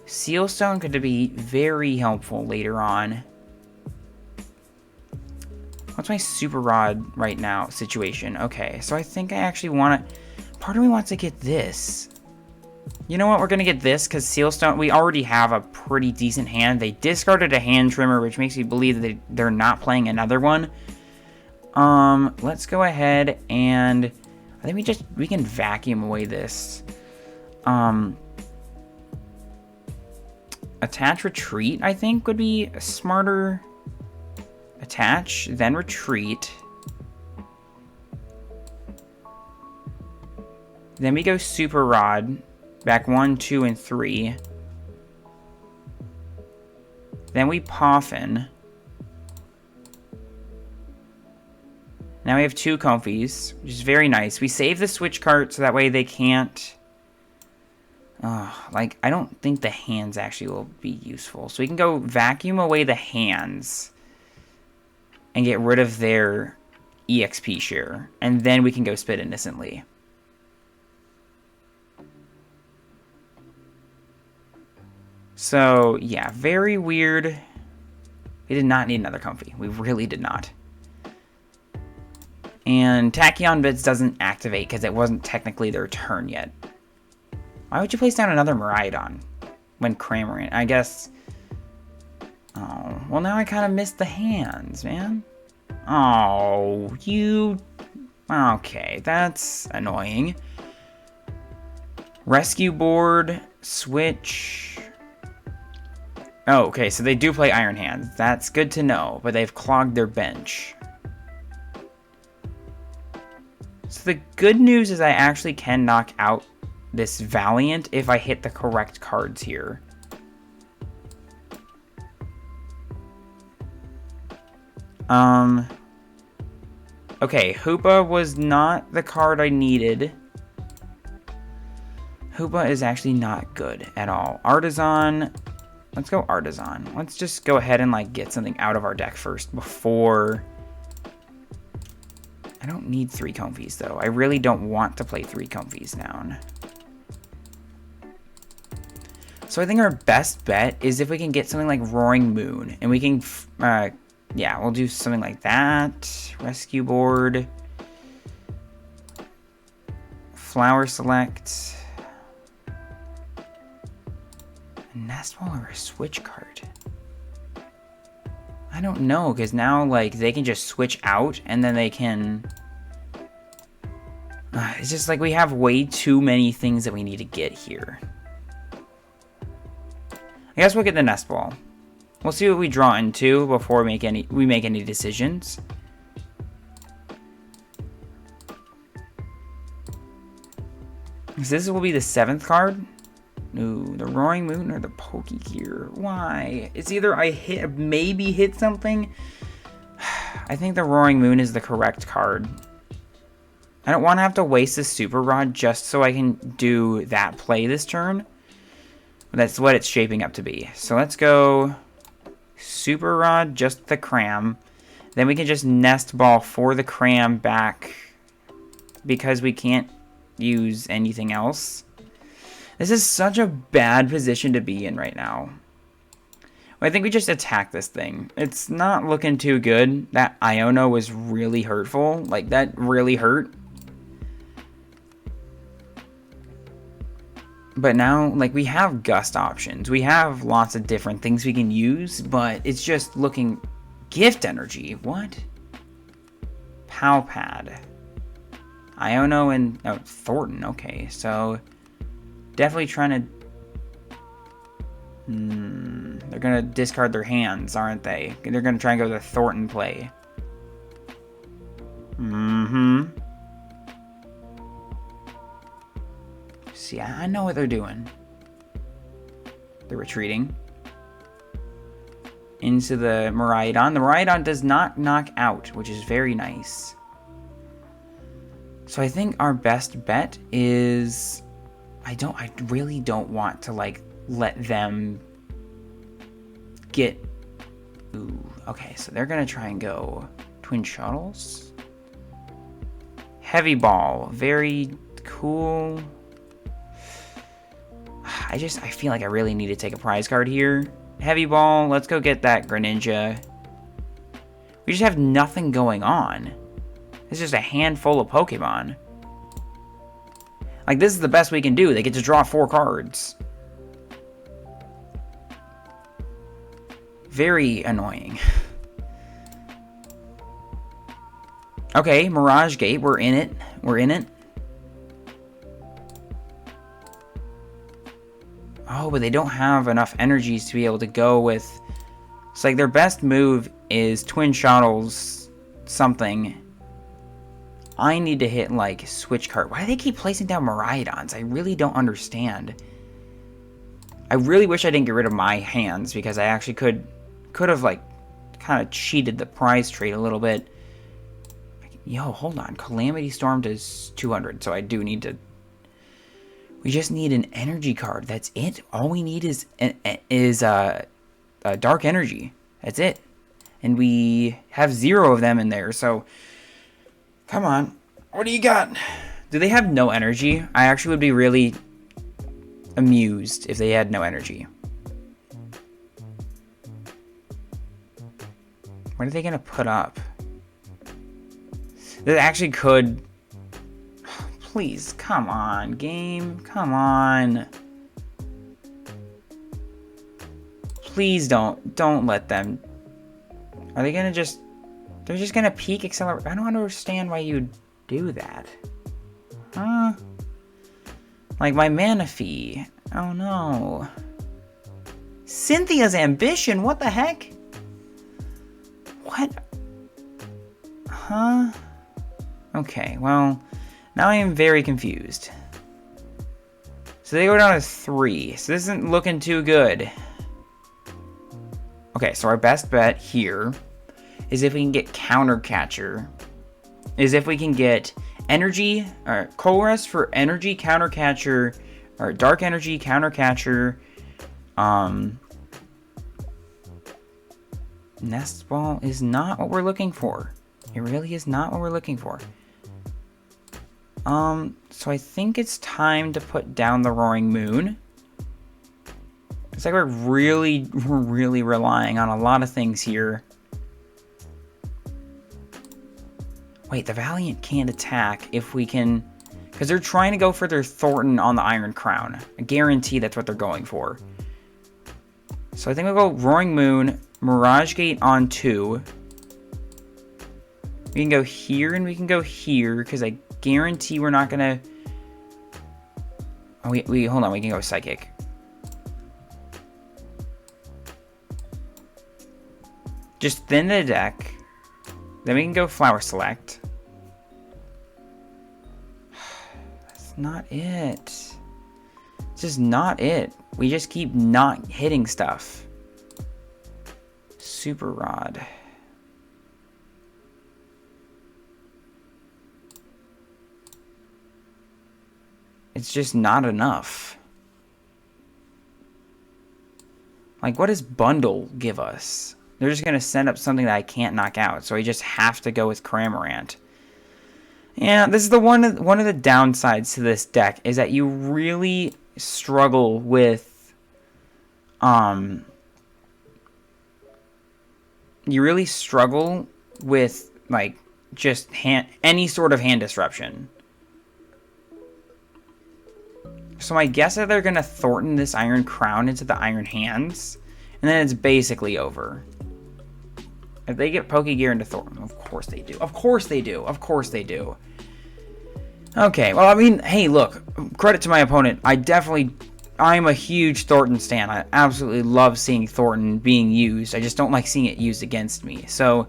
Seal Stone could be very helpful later on. What's my Super Rod right now situation? Okay, so I think I actually want to... Part of me wants to get this. You know what? We're going to get this because Sealstone, we already have a pretty decent hand. They discarded a hand trimmer, which makes me believe that they're not playing another one. Let's go ahead and I think we can vacuum away this. Attach retreat, I think, would be a smarter. Attach, then retreat. Then we go Super Rod. Back 1, 2, and 3. Then we Poffin. Now we have 2 Comfeys, which is very nice. We save the switch cart so that way they can't... like, I don't think the hands actually will be useful. So we can go vacuum away the hands and get rid of their EXP share. And then we can go spit innocently. So, yeah, very weird. We did not need another Comfey. We really did not. And Tachyon Bits doesn't activate because it wasn't technically their turn yet. Why would you place down another Miraidon when Cramorant? I guess... Oh, well now I kind of missed the hands, man. Oh, you... Okay, that's annoying. Rescue board, switch... Oh, okay, so they do play Iron Hands. That's good to know, but they've clogged their bench. So the good news is I actually can knock out this Valiant if I hit the correct cards here. Okay, Hoopa was not the card I needed. Hoopa is actually not good at all. Artisan, let's go Artisan. Let's just go ahead and like get something out of our deck first before... I don't need 3 Comfeys though. I really don't want to play 3 Comfeys down. So I think our best bet is if we can get something like Roaring Moon. And we can, yeah, we'll do something like that. Rescue board. Flower Select. A Nest Ball or a Switch card? I don't know, because now, like, they can just switch out, and then they can... it's just like we have way too many things that we need to get here. I guess we'll get the Nest Ball. We'll see what we draw into before we make any decisions. This will be the 7th card. Ooh, the Roaring Moon or the Pokegear. Why? It's either I maybe hit something. I think the Roaring Moon is the correct card. I don't want to have to waste a Super Rod just so I can do that play this turn. That's what it's shaping up to be. So let's go Super Rod, just the Cram. Then we can just Nest Ball for the Cram back because we can't use anything else. This is such a bad position to be in right now. I think we just attack this thing. It's not looking too good. That Iono was really hurtful. Like, that really hurt. But now, like, we have Gust options. We have lots of different things we can use, but it's just looking... Gift Energy? What? Palpad. Iono and... Oh, Thornton. Okay, so... Definitely trying to... they're going to discard their hands, aren't they? They're going to try and go the Thornton play. See, I know what they're doing. They're retreating. Into the Miraidon. The Miraidon does not knock out, which is very nice. So I think our best bet is... I really don't want to, like, let them get... Ooh, okay, so they're going to try and go Twin Shuttles. Heavy Ball, very cool. I feel like I really need to take a prize card here. Heavy Ball, let's go get that Greninja. We just have nothing going on. It's just a handful of Pokemon. Like, this is the best we can do. They get to draw 4 cards. Very annoying. Okay, Mirage Gate. We're in it. We're in it. Oh, but they don't have enough energies to be able to go with... It's like their best move is Twin Shuttles something. I need to hit, like, Switch card. Why do they keep placing down Miraidons? I really don't understand. I really wish I didn't get rid of my hands, because I actually could have, like, kind of cheated the prize trade a little bit. Yo, hold on. Calamity Storm does 200, so I do need to... We just need an energy card. That's it. All we need is Dark Energy. That's it. And we have 0 of them in there, so... Come on. What do you got? Do they have no energy? I actually would be really amused if they had no energy. What are they gonna put up? That actually could... Please, come on, game. Come on. Please don't let them... Are they gonna just... They're just gonna peak accelerate... I don't understand why you'd do that. Huh? Like my Manaphy. Oh no. Cynthia's ambition? What the heck? What? Huh? Okay, well, now I am very confused. So they go down to 3. So this isn't looking too good. Okay, so our best bet here is if we can get Counter Catcher. Is if we can get energy, or Colress for energy, Counter Catcher, or Dark Energy, Counter Catcher. Nest Ball is not what we're looking for. It really is not what we're looking for. So I think it's time to put down the Roaring Moon. It's like we're really relying on a lot of things here. Wait, the Valiant can't attack if we can... Because they're trying to go for their Thornton on the Iron Crown. I guarantee that's what they're going for. So I think we'll go Roaring Moon, Mirage Gate on 2. We can go here and we can go here, because I guarantee we're not going to... Oh, we hold on, we can go Psychic. Just thin the deck. Then we can go Flower Select. That's not it. It's just not it. We just keep not hitting stuff. Super Rod. It's just not enough. Like, what does Bundle give us? They're just going to send up something that I can't knock out, so I just have to go with Cramorant. Yeah, this is the one of the downsides to this deck, is that you really struggle with... You really struggle with, like, just any sort of hand disruption. So my guess is they're going to Thornton this Iron Crown into the Iron Hands, and then it's basically over. If they get Pokegear into Thornton, of course they do. Of course they do. Of course they do. Okay, well, I mean, hey, look, credit to my opponent. I'm a huge Thornton stan. I absolutely love seeing Thornton being used. I just don't like seeing it used against me. So,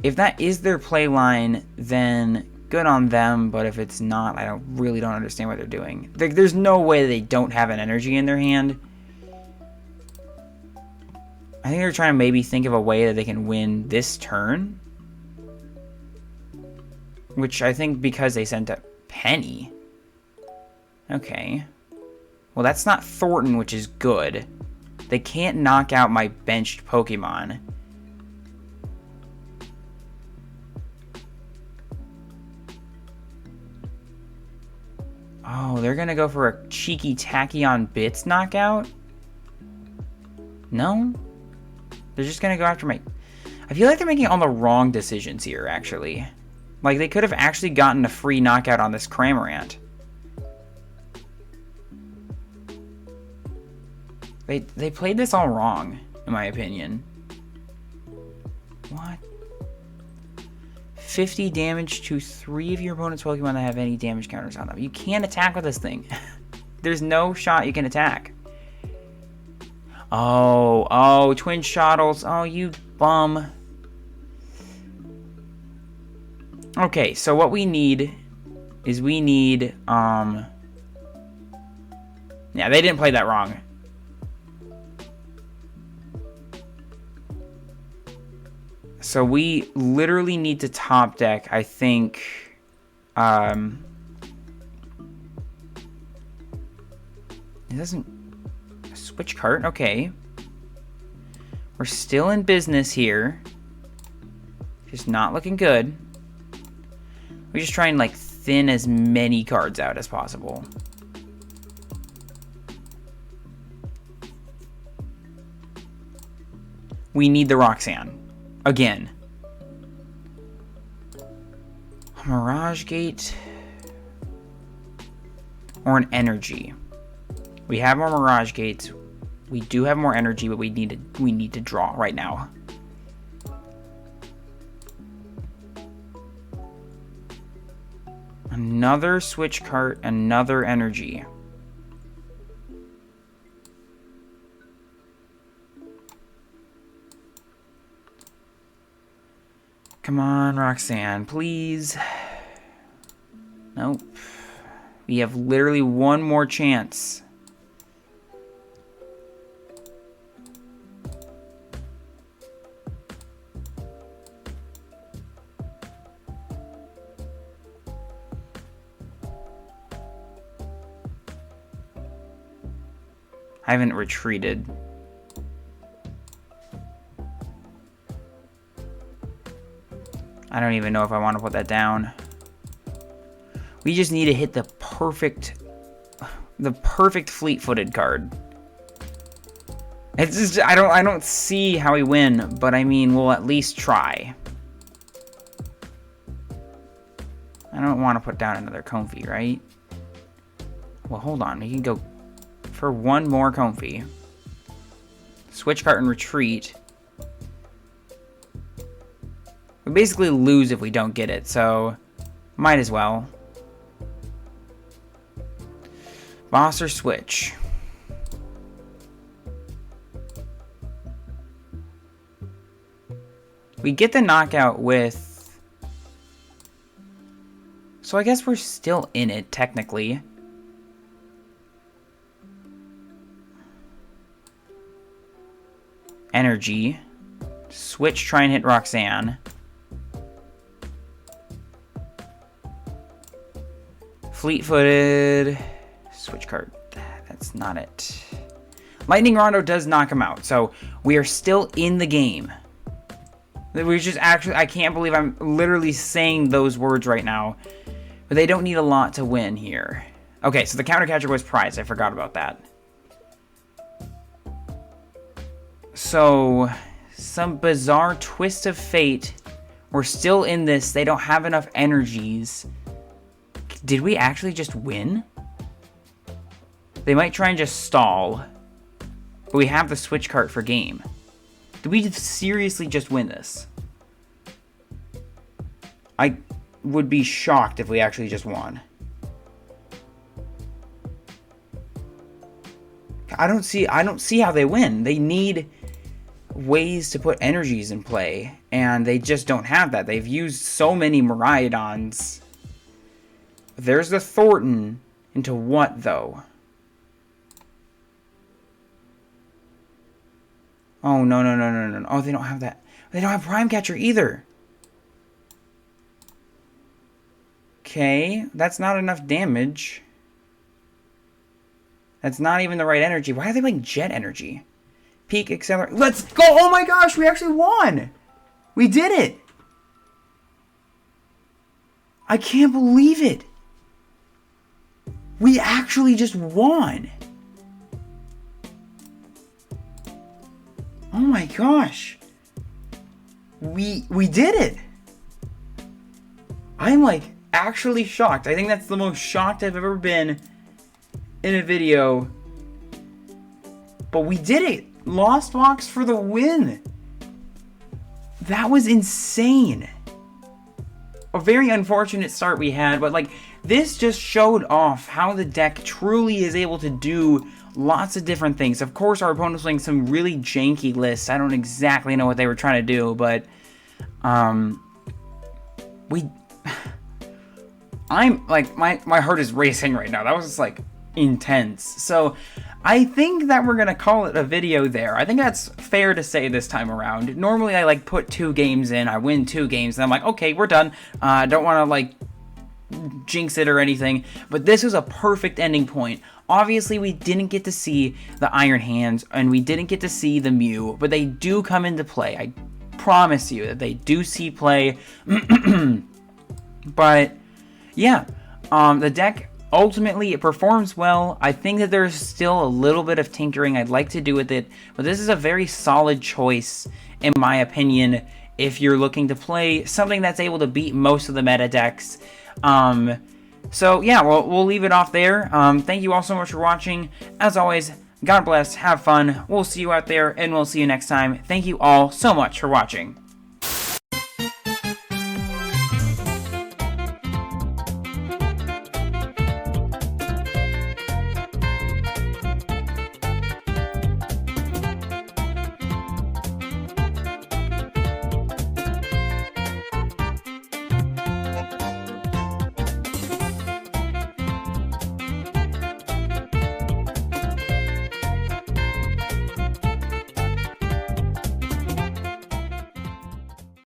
if that is their play line, then good on them. But if it's not, I really don't understand what they're doing. There's no way they don't have an energy in their hand. I think they're trying to maybe think of a way that they can win this turn. Which I think because they sent up Penny. Okay. Well, that's not Thornton, which is good. They can't knock out my benched Pokemon. Oh, they're going to go for a cheeky Tachyon Bits knockout? No? They're just going to go after my... I feel like they're making all the wrong decisions here, actually. Like, they could have actually gotten a free knockout on this Cramorant. They played this all wrong, in my opinion. What? 50 damage to 3 of your opponent's Pokemon that have any damage counters on them. You can't attack with this thing. There's no shot you can attack. Oh, Twin Shottles. Oh, you bum. Okay, so what we need is yeah, they didn't play that wrong. So we literally need to top deck, I think, it doesn't... Switch cart? Okay. We're still in business here. Just not looking good. We just try and, like, thin as many cards out as possible. We need the Roxanne. Again. Mirage Gate or an energy. We have more Mirage Gates. We do have more energy, but we need to draw right now. Another switch cart, another energy. Come on, Roxanne, please. Nope. We have literally one more chance. I haven't retreated. I don't even know if I want to put that down. We just need to hit the perfect fleet-footed card. It's just I don't see how we win, but I mean we'll at least try. I don't want to put down another Comfey, right? Well, hold on. We can go for one more Comfey. Switch cart and retreat. We basically lose if we don't get it, so might as well. Boss or switch? We get the knockout with... So I guess we're still in it, technically. Energy. Switch, try and hit Roxanne. Fleet-footed. Switch card. That's not it. Lightning Rondo does knock him out, so we are still in the game. We just actually... I can't believe I'm literally saying those words right now. But they don't need a lot to win here. Okay, so the counter catcher was prized. I forgot about that. So, some bizarre twist of fate. We're still in this. They don't have enough energies. Did we actually just win? They might try and just stall. But we have the switch cart for game. Did we seriously just win this? I would be shocked if we actually just won. I don't see how they win. They need ways to put energies in play, and they just don't have that. They've used so many Miraidons. There's the Thornton. Into what, though? Oh, no. Oh, they don't have that. They don't have Prime Catcher either. Okay, that's not enough damage. That's not even the right energy. Why are they playing Jet Energy? Peak Accelerate. Let's go! Oh my gosh, we actually won! We did it! I can't believe it! We actually just won! Oh my gosh! We did it! I'm like actually shocked. I think that's the most shocked I've ever been in a video. But we did it! Lost Box for the win! That was insane! A very unfortunate start we had, but like, this just showed off how the deck truly is able to do lots of different things. Of course, our opponent was playing some really janky lists. I don't exactly know what they were trying to do, but I'm like, my heart is racing right now. That was just like intense. So I think that we're gonna call it a video there. I think that's fair to say this time around. Normally I like put 2 games in, I win 2 games, and I'm like, okay, we're done. I don't want to like jinx it or anything, but this was a perfect ending point. Obviously we didn't get to see the Iron Hands and we didn't get to see the Mew, but they do come into play. I promise you that they do see play. But yeah, the deck ultimately it performs well. I think that there's still a little bit of tinkering I'd like to do with it, but this is a very solid choice in my opinion. if you're looking to play something that's able to beat most of the meta decks. So yeah, we'll leave it off there. Thank you all so much for watching. As always, God bless, have fun, we'll see you out there, and we'll see you next time. Thank you all so much for watching.